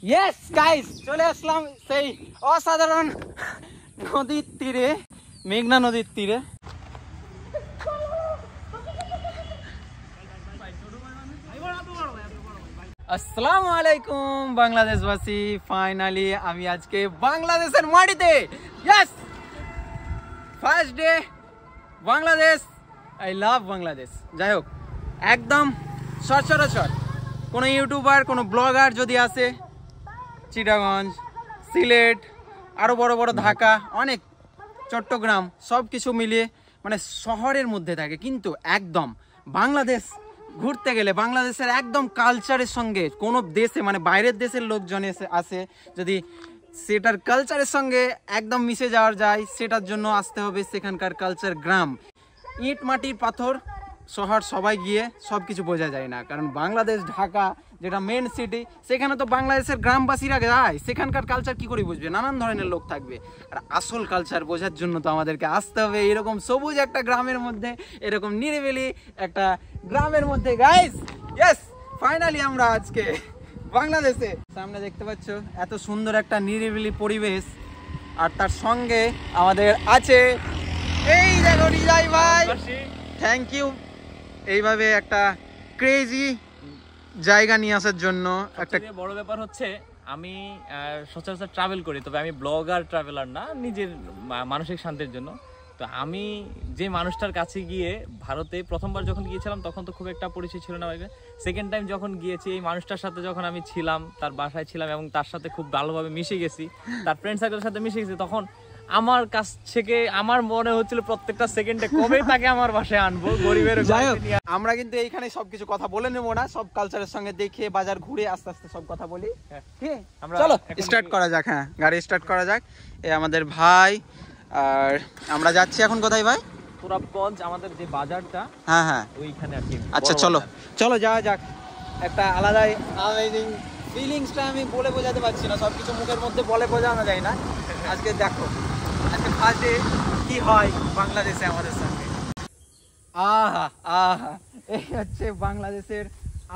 Yes guys, চলে আসলাম সেই অসাধারণ নদীর তীরে, মেঘনা নদীর তীরে। আসসালামু আলাইকুম বাংলাদেশবাসী, ফাইনালি আমি আজকে বাংলাদেশের মাটিতে। Yes, first day Bangladesh, I love Bangladesh. যাই হোক, একদম সচরাচর কোনো ইউটিউবার, কোনো ব্লগার যদি আসে চিটাগঞ্জ, সিলেট, আরও বড় বড় ঢাকা, অনেক চট্টগ্রাম, সব কিছু মিলিয়ে মানে শহরের মধ্যে থাকে, কিন্তু একদম বাংলাদেশ ঘুরতে গেলে বাংলাদেশের একদম কালচারের সঙ্গে কোনো দেশে মানে বাইরের দেশের লোকজন এসে আসে, যদি সেটার কালচারের সঙ্গে একদম মিশে যাওয়া যায়, সেটার জন্য আসতে হবে সেখানকার কালচার। গ্রাম, ইট মাটির পাথর, শহর সবাই গিয়ে সব কিছু বোঝা যায় না, কারণ বাংলাদেশ ঢাকা যেটা মেন সিটি, সেখানে তো বাংলাদেশের গ্রামবাসীরা যায়, সেখানকার কালচার কি করে বুঝবে? নানান ধরনের লোক থাকবে, আর আসল কালচার বোঝার জন্য তো আমাদেরকে আসতে হবে এরকম সবুজ একটা গ্রামের মধ্যে, এরকম নিরিবিলি একটা গ্রামের মধ্যে। গাইস, ইয়েস, ফাইনালি আমরা আজকে বাংলাদেশে। সামনে দেখতে পাচ্ছ এত সুন্দর একটা নিরিবিলি পরিবেশ, আর তার সঙ্গে আমাদের আছে এই দেখো রিজয় ভাই, থ্যাংক ইউ এইভাবে একটা ক্রেজি জায়গা নিয়ে আসার জন্য। একটা বড় ব্যাপার হচ্ছে আমি সচরাচর ট্রাভেল করি, তবে আমি ব্লগার ট্রাভেলার না, নিজের মানসিক শান্তির জন্য। তো আমি যে মানুষটার কাছে গিয়ে ভারতে প্রথমবার যখন গিয়েছিলাম তখন তো খুব একটা পরিচয় ছিল না, সেকেন্ড টাইম যখন গিয়েছি এই মানুষটার সাথে যখন আমি ছিলাম, তার বাসায় ছিলাম এবং তার সাথে খুব ভালোভাবে মিশে গেছি, তার ফ্রেন্ড সার্কেলের সাথে মিশে গেছি, তখন আমার কাছ থেকে আমার মনে হচ্ছিল প্রত্যেকটা সেকেন্ডে কবে তাকে আমার বাসায় আনবো। গরিবের আমরা কিন্তু এইখানে সবকিছু কথা বলে নেবো না, সব কালচারের সঙ্গে দেখে বাজার ঘুরে আস্তে আস্তে সব কথা বলি। চলো স্টার্ট করা যাক। হ্যাঁ, গাড়ি স্টার্ট করা যাক। এই আমাদের ভাই, আর আমরা যাচ্ছি এখন কোথায় ভাই? তুরাবগঞ্জ, আমাদের যে বাজারটা, হ্যাঁ হ্যাঁ ওইখানে আর কি। আচ্ছা চলো চলো যাওয়া যাক। একটা আলাদাই অ্যামেজিং ফিলিংসটা আমি বলে বোঝাতে পারছি না, সবকিছু মুখের মধ্যে বলে বোঝানো যায় না। আজকে দেখো, আজকে ফার্স্ট ডে কি হয় বাংলাদেশে আমাদের সঙ্গে। আহা আহা, এই হচ্ছে বাংলাদেশের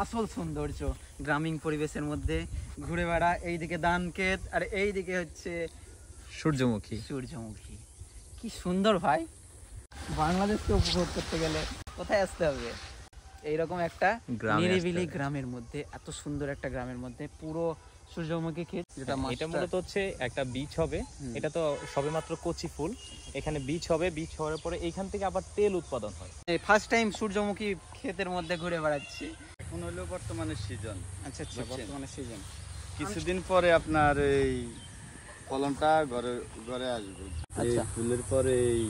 আসল সৌন্দর্য, গ্রামীণ পরিবেশের মধ্যে ঘুরে বেড়া। এইদিকে ধানক্ষেত আর এইদিকে হচ্ছে সূর্যমুখী। সূর্যমুখী, কি সুন্দর ভাই। বাংলাদেশকে উপভোগ করতে গেলে কোথায় আসতে হবে? এইরকম একটা নিরিবিলি গ্রামের মধ্যে, এত সুন্দর একটা গ্রামের মধ্যে, পুরো সূর্যমুখী ক্ষেত, যেটা এটা মূলত হচ্ছে একটা বীজ হবে। এটা তো সবেমাত্র কচি ফুল, এখানে বীজ হবে, বীজ হওয়ার পরে এইখান থেকে আবার তেল উৎপাদন হয়। ফার্স্ট টাইম সূর্যমুখী ক্ষেতের মধ্যে ঘুরে বেড়াচ্ছি। এখন হলো বর্তমানে সিজন। আচ্ছা আচ্ছা, বর্তমানে সিজন। কিছুদিন পরে আপনার এই ফলনটা ঘরে ঘরে আসবে। আচ্ছা, ফুলের পরে এই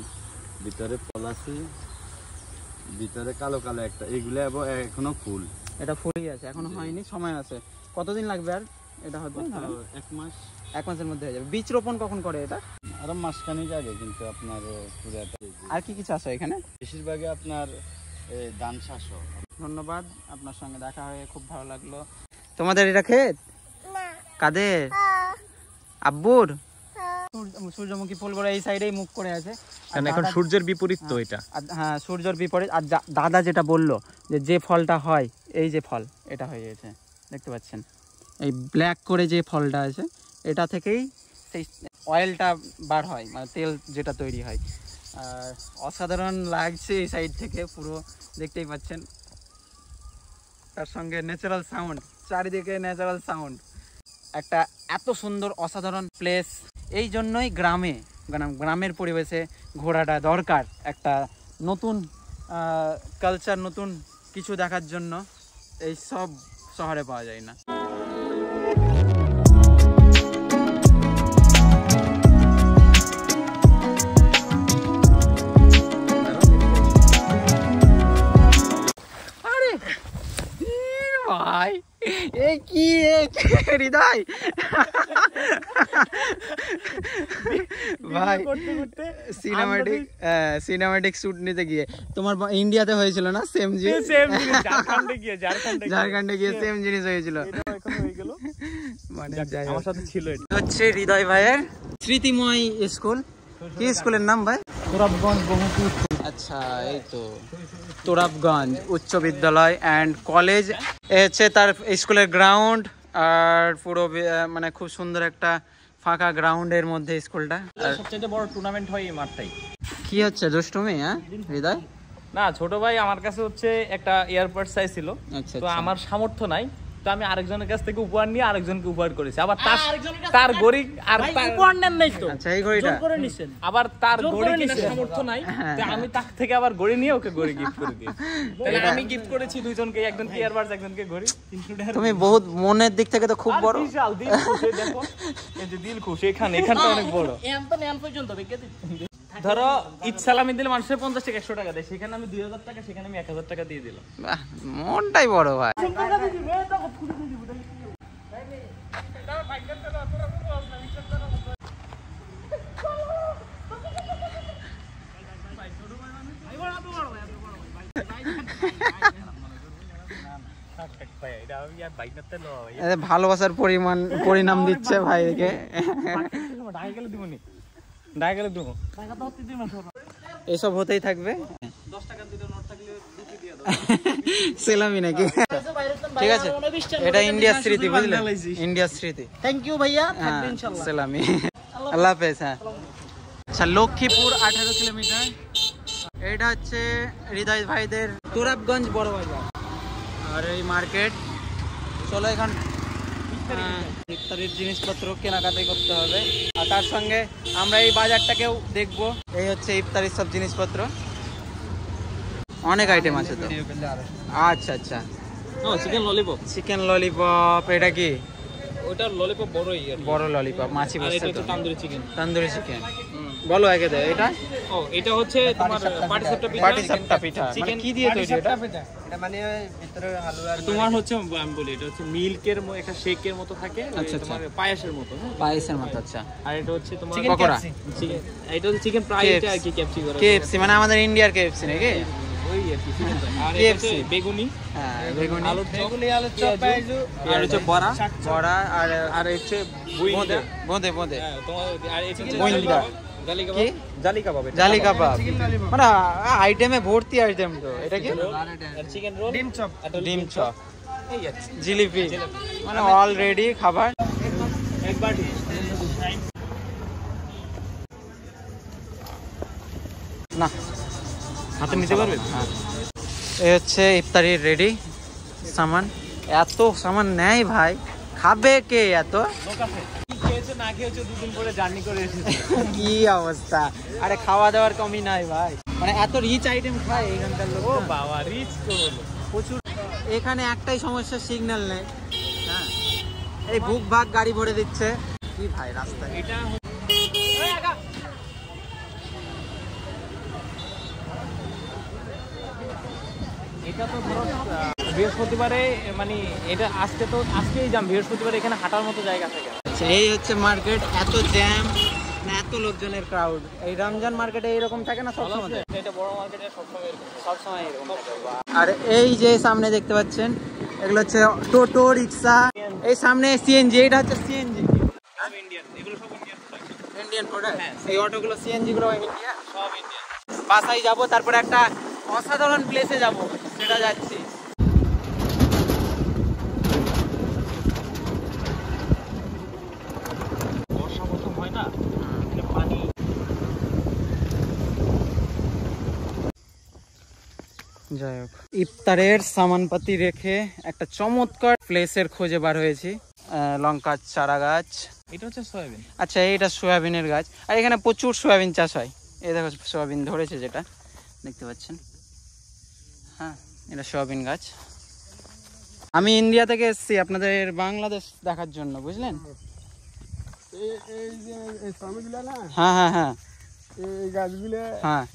ভিতরে ফল আছে, ভিতরে কালো কালো একটা, এগুলো এখনো ফুল। এটা ফুলই আছে, এখনো হয়নি, সময় আছে। কতদিন লাগবে আর এটা হবে? 1 মাস। 1 মাসের মধ্যে হয়ে যাবে। বীজ রোপণ কখন করে এটা? আরো মাসখানেক আগে, কিন্তু আপনার পুরাটা। আর কি কি চাষ হয় এখানে? বেশিরভাগই আপনার ধান চাষ হয়। ধন্যবাদ, আপনার সঙ্গে দেখা হয়ে খুব ভালো লাগলো। তোমাদের এটা ক্ষেত? কাদের? আব্বুর? সূর্যমুখী ফুল করে এই সাইডেই মুখ করে আছে, এখন সূর্যের বিপরীত তো এটা। হ্যাঁ, সূর্যের বিপরীত। আর দাদা যেটা বললো যে ফলটা হয়, এই যে ফল, এটা হয়ে গেছে, দেখতে পাচ্ছেন এই ব্ল্যাক করে যে ফলটা আছে, এটা থেকেই সেই অয়েলটা বার হয়, মানে তেল যেটা তৈরি হয়। আর অসাধারণ লাগছে এই সাইড থেকে পুরো, দেখতেই পাচ্ছেন। তার সঙ্গে ন্যাচারাল সাউন্ড, চারিদিকে ন্যাচারাল সাউন্ড, একটা এত সুন্দর অসাধারণ প্লেস। এই জন্যই গ্রামের পরিবেশে ঘোরাটা দরকার, একটা নতুন কালচার, নতুন কিছু দেখার জন্য। এই সব শহরে পাওয়া যায় না। আরে ভাই, কি হৃদয় ভাই, সিনেমাটিক শুট নিতে গিয়ে তোমার ইন্ডিয়াতে হয়েছিল না সেম জিনিস? ঝাড়খণ্ডে গিয়ে সেম জিনিস হয়েছিল, মানে আমার সাথে ছিল। হচ্ছে হৃদয় ভাইয়ের স্মৃতিময় স্কুল। কি স্কুলের নাম ভাই? তুরাবগঞ্জ বহুপুর। আচ্ছা, এই তো তুরাবগঞ্জ উচ্চ বিদ্যালয় অ্যান্ড কলেজ। এ হচ্ছে তার স্কুলের গ্রাউন্ড, আর পুরো মানে খুব সুন্দর একটা ফাঁকা গ্রাউন্ডের মধ্যে স্কুলটা। সবচেয়ে বড় টুর্নামেন্ট হয় এই মাঠটাই। কি হচ্ছে দুষ্টুমি? হ্যাঁ হৃদয়, না ছোট ভাই আমার কাছে হচ্ছে একটা এয়ারপড চাইছিল, আচ্ছা তো আমার সামর্থ্য নাই, তো আমি আরেকজনের কাছ থেকে উপহার নিয়ে আরেকজনকে উপহার করেছি। আবার তার গড়ি আর উপহার নেন নাই তো, আচ্ছা এই ঘড়িটা করে নিছেন, আবার তার গড়ি কিনার সামর্থ্য নাই, তো আমি তার থেকে আবার গড়ি নিয়ে ওকে গড়ি গিফট করে দিয়েছি। তাহলে আমি গিফট করেছি দুইজনকে, একজনকে এয়ারবাডস একজনকে গড়ি। তুমি বহুত মনের দিক থেকে তো খুব বড়। বিশাল দিল খুশি, দেখো এই যে দিল খুশি, এখানটা অনেক বড়। এম পর্যন্ত ধরো ঈদ সালামি দিলে মানুষের 50 টাকা 100 টাকা দেয়, সেখানে আমি 2000 টাকা, সেখানে আমি 1000 টাকা দিয়ে দিলাম। বাহ, মনটাই বড় ভাই। ভালোবাসার পরিণাম দিচ্ছে ভাইকে। এসব হতেই থাকবে। সেলামি নাকি? ঠিক আছে, এটা ইন্ডিয়ার স্মৃতি, বুঝলে, ইন্ডিয়ার স্মৃতি। থ্যাংক ইউ ভাইয়া, থাকবে ইনশাআল্লাহ। সেলামি, আল্লাহ হাফেজ। হ্যাঁ আচ্ছা, লক্ষ্মীপুর 18 কিলোমিটার। এটা হচ্ছে হৃদয় ভাইদের তুরাবগঞ্জ বড় বাজার আর এই মার্কেট। চলো এখান ইফতারির জিনিসপত্র কেনাকাটি করতে হবে, আর তার সঙ্গে আমরা এই বাজারটাকেও দেখবো। এই হচ্ছে ইফতারির সব জিনিসপত্র, অনেক আইটেম আছে তো। আচ্ছা আচ্ছা, চিকেন ললিপপ, চিকেন ললিপপ। এটা কি? ওটা ললিপপ বড়ই, বড় ললিপপ, মাছি বসছে তো। তন্দুরি চিকেন, তন্দুরি চিকেন বলো আগে দে। এটা ও এটা হচ্ছে তোমার পাটিসাপটা পিঠা। মানে কি দিয়ে তৈরি এটা? এটা মানে ভিতরে হালুয়া, তোমার হচ্ছে আমি বলি এটা হচ্ছে মিল্কের একটা শেকের মতো থাকে, আচ্ছা তোমার পায়েসের মতো। পায়েসের মতো। আচ্ছা, আর এটা হচ্ছে তোমার পকোড়া। চিকেন, এটা হচ্ছে চিকেন ফ্রাই, এটা আর কি ক্যাপসি করা, কেএফসি মানে আমাদের ইন্ডিয়ার কেএফসি নাকি? ওই আর কি চিকেন ফ্রাই। আর এটা KFC হচ্ছে বেগুনি, হ্যাঁ বেগুনি, আলুর চপ, আলুর চপ, পেঁয়াজু, আর হচ্ছে বড়া, বড়া, আর হচ্ছে বোঁদে বোঁদে বোঁদে হ্যাঁ তোমার, আর এটা হচ্ছে বইন্দা। জালি কি? কাবাব, জালি কাবাব, এটা জালি কাবাব। মানে আইটেমে ভর্তি আইটেম তো। এটা কি? আর চিকেন রোল, ডিম চপ, ডিম চপ, এই আছে জিলিপি, মানে অলরেডি খাবার। এক বাটি না হাতে নিতে পারবেন। হ্যাঁ, এই হচ্ছে ইফতারির রেডি সামান। এত সামান নেয় ভাই, খাবে কে এত? লোক আছে কি খেয়েছে না খেয়েছে, দুদিন পরে জার্নি করে এসেছে। কি অবস্থা! আরে খাওয়া দাওয়ার কমই নাই ভাই, মানে এত রিচ আইটেম খায় এখানকার লোক। ও বাবা, রিচ তো হলো প্রচুর। এখানে একটাই সমস্যা, সিগন্যাল নেই। হ্যাঁ, এই বুক ভাগ গাড়ি ভরে দিচ্ছে কি ভাই রাস্তায়। এটা এটা তো ধরো বৃহস্পতিবারে, মানে এটা আজকেই যাম, বৃহস্পতিবারে এখানে হাঁটার মতো জায়গা থাকে। এই হচ্ছে মার্কেট, এত জ্যাম, এত লোকজনের ক্রাউড। এই রমজান মার্কেটে এইরকম থাকে না সবসময়? এটা বড় মার্কেটে সবসময় এরকম থাকে। আর এই যে সামনে দেখতে পাচ্ছেন, এগুলো হচ্ছে টোটো রিক্সা। এই সামনে সিএনজি, এটা হচ্ছে সিএনজি, ইন্ডিয়ান, এগুলো সব ইন্ডিয়ান প্রোডাক্ট। Indian product. এই অটোগুলো সিএনজি গুলো ইন্ডিয়া, সব ইন্ডিয়ান। বাসায় যাব, তারপরে একটা অসাধারণ প্লেসে যাব, সেটা যাচ্ছি। বর্ষা মৌসুম হয় না, পানি। যাই হোক, ইফতারের সামানপাতি রেখে একটা চমৎকার প্লেসের খোঁজে বার হয়েছি। লঙ্কার চারা গাছ। এটা হচ্ছে সয়াবিন। আচ্ছা, এইটা সয়াবিনের গাছ, আর এখানে প্রচুর সয়াবিন চাষ হয়। এই দেখো সয়াবিন ধরেছে, যেটা দেখতে পাচ্ছেন। হ্যাঁ, এটা সয়াবিন গাছ। আমি ইন্ডিয়া থেকে এসেছি আপনাদের বাংলাদেশ দেখার জন্য, বুঝলেন? হ্যাঁ হ্যাঁ হ্যাঁ, এই গাছগুলো, হ্যাঁ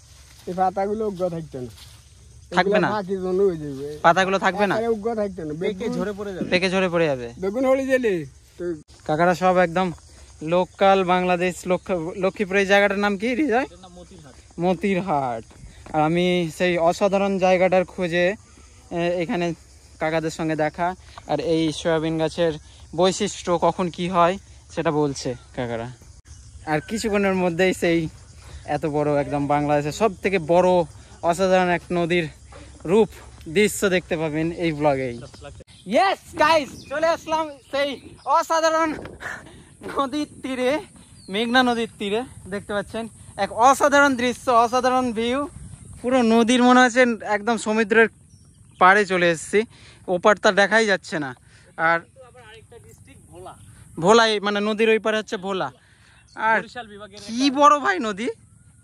এই পাতাগুলো উগ্র থাকতো না, থাকবে না, পাতাগুলো থাকবে না, উগ্র থাকতো না, পেকে ঝরে পড়ে যাবে, পেকে ঝরে পড়ে যাবে। বেগুন হলে গেলে কাকারা সব একদম লোকাল বাংলাদেশ। লক্ষ্মীপুর এই জায়গাটার নাম কি হৃদয়? মতিরহাট। আর আমি সেই অসাধারণ জায়গাটার খোঁজে এখানে কাকাদের সঙ্গে দেখা, আর এই সয়াবিন গাছের বৈশিষ্ট্য কখন কি হয় সেটা বলছে কাকারা। আর কিছুক্ষণের মধ্যেই সেই এত বড় একদম বাংলাদেশের সব থেকে বড় অসাধারণ এক নদীর রূপ দৃশ্য দেখতে পাবেন এই ব্লগেই। ইয়েস গাইস, চলে আসলাম সেই অসাধারণ নদীর তীরে, মেঘনা নদীর তীরে। দেখতে পাচ্ছেন এক অসাধারণ দৃশ্য, অসাধারণ ভিউ। পুরো নদীর মনে হচ্ছে একদম সমুদ্রের পাড়ে চলে এসেছি, ওপারটা দেখাই যাচ্ছে না। আর ভোলাই মানে নদীর ওই পারে হচ্ছে ভোলা। আর কি বড় ভাই নদী,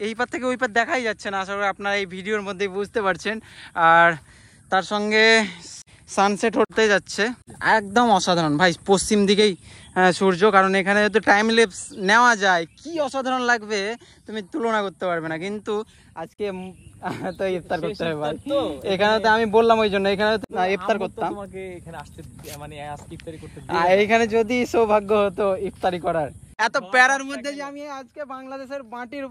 এই পার থেকে ওই পার দেখাই যাচ্ছে না। আশা করি আপনারা এই ভিডিওর মধ্যে বুঝতে পারছেন। আর তার সঙ্গে সানসেট হতে যাচ্ছে, একদম অসাধারণ ভাই। পশ্চিম দিকেই সূর্য, কারণ এখানে যদি টাইম ল্যাপস নেওয়া যায় কি অসাধারণ লাগবে তুমি তুলনা করতে পারবে না। কিন্তু আজকে তো ইফতার করতে হবে ভাই, এখানে তো আমি বললাম ওই জন্য এখানে ইফতার করতাম। এইখানে যদি সৌভাগ্য হতো ইফতারি করার, এত প্যারার মধ্যে যে আমি আজকে বাংলাদেশের মাটির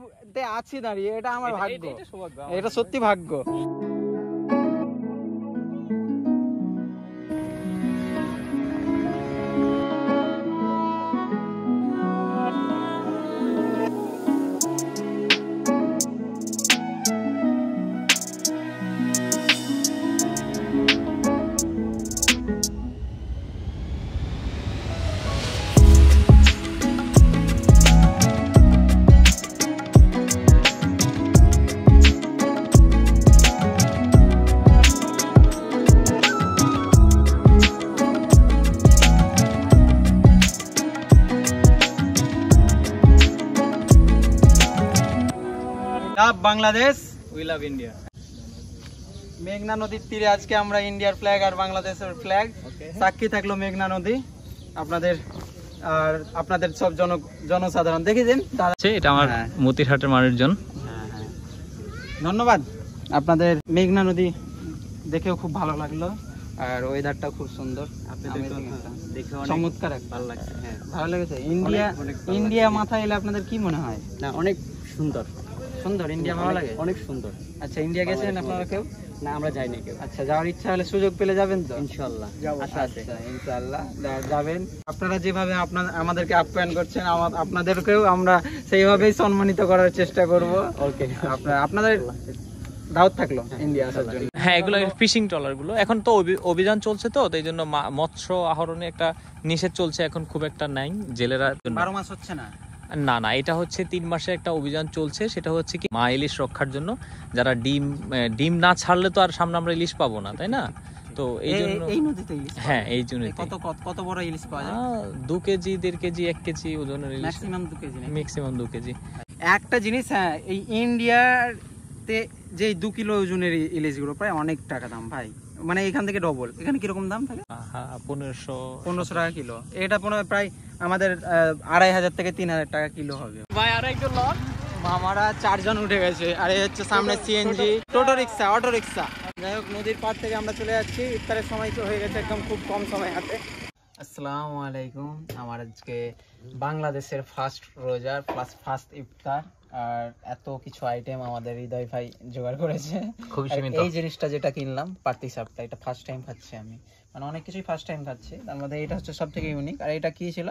আছি দাঁড়িয়ে, এটা আমার ভাগ্য, এটা সত্যি ভাগ্য। Bangladesh, we love India. মেঘনা নদীর তীরে আজকে আমরা ইন্ডিয়ার ফ্ল্যাগ আর বাংলাদেশের ফ্ল্যাগ, সাক্ষী থাকলো মেঘনা নদী। আপনাদের আর আপনাদের সব জনসাধারণ দেখেছেন, এটা আমার মতিরহাটের মানুষজন। ধন্যবাদ। আপনাদের মেঘনা নদী দেখেও খুব ভালো লাগলো, আর ওয়েদারটা খুব সুন্দর, চমৎকার, ভালো লাগছে। হ্যাঁ, ভালো লেগেছে। ইন্ডিয়া মাথায় এলে আপনাদের কি মনে হয়? না, অনেক সুন্দর সুন্দর, ইন্ডিয়া ভালো লাগে, অনেক সুন্দর। আচ্ছা, ইন্ডিয়া গেছেন আপনারা কেউ? না, আমরা যাইনি কেউ। আচ্ছা, যাওয়ার ইচ্ছা হলে সুযোগ পেলে যাবেন তো? ইনশাআল্লাহ আশা আছে। ইনশাআল্লাহ যাবেন। আপনারা যেভাবে আমাদেরকে আপ্যায়ন করছেন, আপনাদেরকেও আমরা সেইভাবেই সম্মানিত করার চেষ্টা করব। ওকে, আপনাদের দাওয়াত থাকলো ইন্ডিয়া আসার জন্য। হ্যাঁ, এগুলো ফিশিং ট্রলার গুলো এখন তো অভিযান চলছে, তো এই জন্য মৎস্য আহরণে একটা নিষেধ চলছে এখন, খুব একটা নাই। জেলেরা 12 মাস হচ্ছে না? না না, এটা হচ্ছে 3 মাসে একটা অভিযান চলছে। সেটা হচ্ছে কি, মা ইলিশ রক্ষার জন্য। যারা ডিম না ছাড়লে তো আর সামনে আমরা ইলিশ পাবো না, তাই না? তো এই জন্য এই নদীতে ইলিশ, হ্যাঁ এই জন্য। কত বড় ইলিশ পাওয়া যায়? 2 কেজি, 1.5 কেজি, 1 কেজি ওজনের ইলিশ, ম্যাক্সিমাম 2 কেজি। Maximum 2 KG. একটা জিনিস, হ্যাঁ, এই ইন্ডিয়াতে যে 2 কিলো ওজনের ইলিশগুলো প্রায় অনেক টাকা দাম ভাই, মানে এখান থেকে ডবল। এখানে কিরকম দাম থাকে? 1500 টাকা কিলো। এটা প্রায় আমাদের 2500 থেকে 3000 টাকা কিলো হবে ভাই। আর একজন লট মামারা 4 জন উঠে গেছে, আর এই হচ্ছে সামনে সিএনজি, টোটো রিক্সা, অটো রিক্সা। যাই হোক, নদীর পাড় থেকে আমরা চলে যাচ্ছি, ইফতারের সময় তো হয়ে গেছে একদম খুব কম সময় হাতে। আসসালামু আলাইকুম। আমার আজকে বাংলাদেশের ফার্স্ট রোজার ফার্স্ট ইফতার, আর এত কিছু আইটেম আমাদের হৃদয় ভাই জোগাড় করেছে। এই জিনিসটা যেটা কিনলাম, পাতি সাপটা, এটা ফার্স্ট টাইম খাচ্ছি আমি, মানে অনেক কিছুই ফার্স্ট টাইম খাচ্ছি, তার মধ্যে এটা হচ্ছে সব থেকে ইউনিক। আর এটা কি ছিল?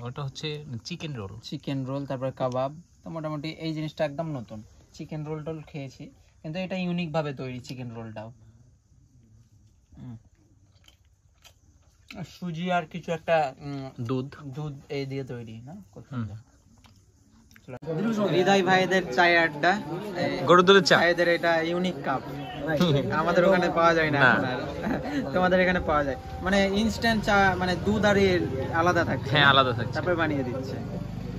ওটা হচ্ছে চিকেন রোল, তারপর কাবাব। তো মোটামুটি এই জিনিসটা একদম নতুন। চিকেন রোল খেয়েছি, কিন্তু এটা ইউনিক ভাবে তৈরি চিকেন রোলটাও। সুজি আর কিছু একটা দুধ এই দিয়ে তৈরি না? হৃদয় ভাইদের চায় আড্ডা, গরুর দুধের চা। ভাইদের এটা ইউনিক কাপ, আমাদের ওখানে পাওয়া যায় না, তোমাদের এখানে পাওয়া যায়। মানে ইনস্ট্যান্ট চা, মানে দুধ আর আলাদা থাকে। হ্যাঁ, আলাদা থাকে, তারপরে বানিয়ে দিচ্ছে।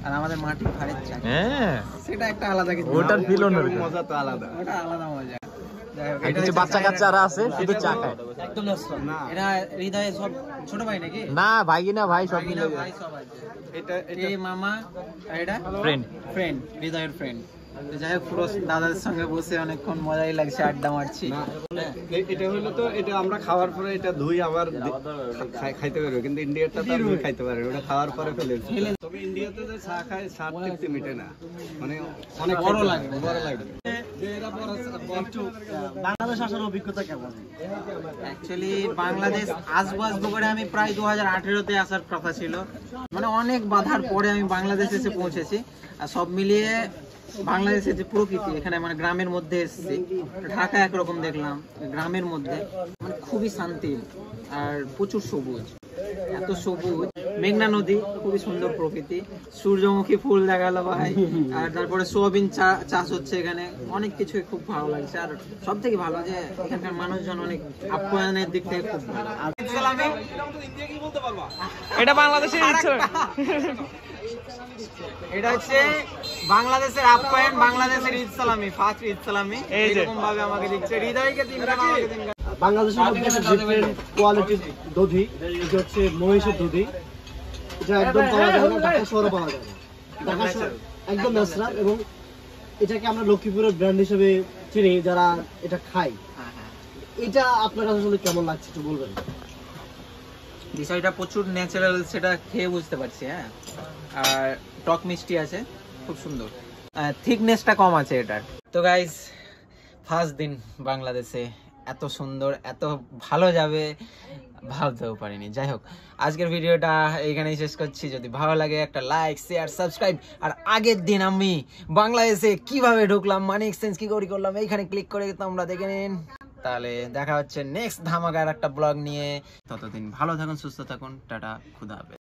আর আমাদের মাটির ভাড়ের চা, সেটা একটা আলাদা কিছু, ওটার ফিল অন্যরকম, মজা তো আলাদা, ওটা আলাদা মজা। বাচ্চা কাচ্চারা আছে শুধু চা খায়। একদম এটা হৃদয়ে সব ছোট ভাই নাকি? না, ভাই না ভাই সব মিলে ভাই সব আছে। এটা মামা, আর এটা ফ্রেন্ড, হৃদয়ের ফ্রেন্ড। যাই হোক, পুরো দাদাদের সঙ্গে বসে অনেকক্ষণ মজাই লাগছে, আড্ডা মারছি। এটা হলো তো, এটা আমরা খাওয়ার পরে এটা ধুই আবার খাইতে পারবো, কিন্তু ইন্ডিয়াটা তো ধুই খাইতে পারে, ওটা খাওয়ার পরে ফেলে। তবে ইন্ডিয়াতে যে চা খায়, স্বাদ তৃপ্তি মিটে না, মানে অনেক বড় লাগবে। বাংলাদেশ আসার অভিজ্ঞতা কেমন? অ্যাকচুয়ালি বাংলাদেশ আসবো করে আমি প্রায় 2018-তে আসার কথা ছিল, মানে অনেক বাধার পরে আমি বাংলাদেশ এসে পৌঁছেছি। আর সব মিলিয়ে বাংলাদেশের যে প্রকৃতি এখানে মানে গ্রামের মধ্যে এসেছি, ঢাকা একরকম দেখলাম, গ্রামের মধ্যে মানে খুবই শান্তি আর প্রচুর সবুজ, এত সবুজ, মেঘনা নদী, খুবই সুন্দর প্রকৃতি, সূর্যমুখী ফুল দেখালো ভাই, আর তারপরে সোয়াবিন চাষ হচ্ছে এখানে, অনেক কিছুই খুব ভালো লাগছে। আর সব থেকে ভালো যে এখানকার মানুষজন অনেক আপ্যায়নের দিক থেকে খুব ভালো। এটা বাংলাদেশের ইচ্ছা। এটা হচ্ছে বাংলাদেশের আপ্যায়ন, বাংলাদেশের ঈদ সালামি, ফার্স্ট ঈদ সালামি এরকম ভাবে আমাকে দিচ্ছে। হৃদয়কে তিনটা, আমাকে তিনটা। বাংলাদেশের মধ্যে ডিফারেন্ট কোয়ালিটির দধি, এটা হচ্ছে মহিষের দধি, এটা একদম পাওয়া যায় না, ঢাকা শহরে পাওয়া যায় না, ঢাকা শহর একদম ন্যাচারাল। এবং এটাকে আমরা লক্ষ্মীপুরের ব্র্যান্ড হিসেবে চিনি যারা এটা খাই। এটা আপনার কাছে আসলে কেমন লাগছে একটু বলবেন? বিষয়টা প্রচুর ন্যাচারাল, সেটা খেয়ে বুঝতে পারছি। হ্যাঁ, আর টক মিষ্টি আছে, খুব সুন্দর, থিকনেসটা কম আছে এটার। তো গাইস, ফার্স্ট দিন বাংলাদেশে, এত সুন্দর, এত ভালো যাবে ভাবতেও পারিনি। যাই হোক, আজকের ভিডিওটা এইখানেই শেষ করছি। যদি ভালো লাগে একটা লাইক, শেয়ার, সাবস্ক্রাইব। আর আগের দিন আমি বাংলাদেশে কিভাবে ঢুকলাম, মানি এক্সচেঞ্জ কি করে করলাম, এইখানে ক্লিক করে তোমরা দেখে নিন। তাহলে দেখা হচ্ছে নেক্সট ধামাকার একটা ব্লগ নিয়ে। ততদিন ভালো থাকুন, সুস্থ থাকুন, টাটা, খুদা হাফেজ।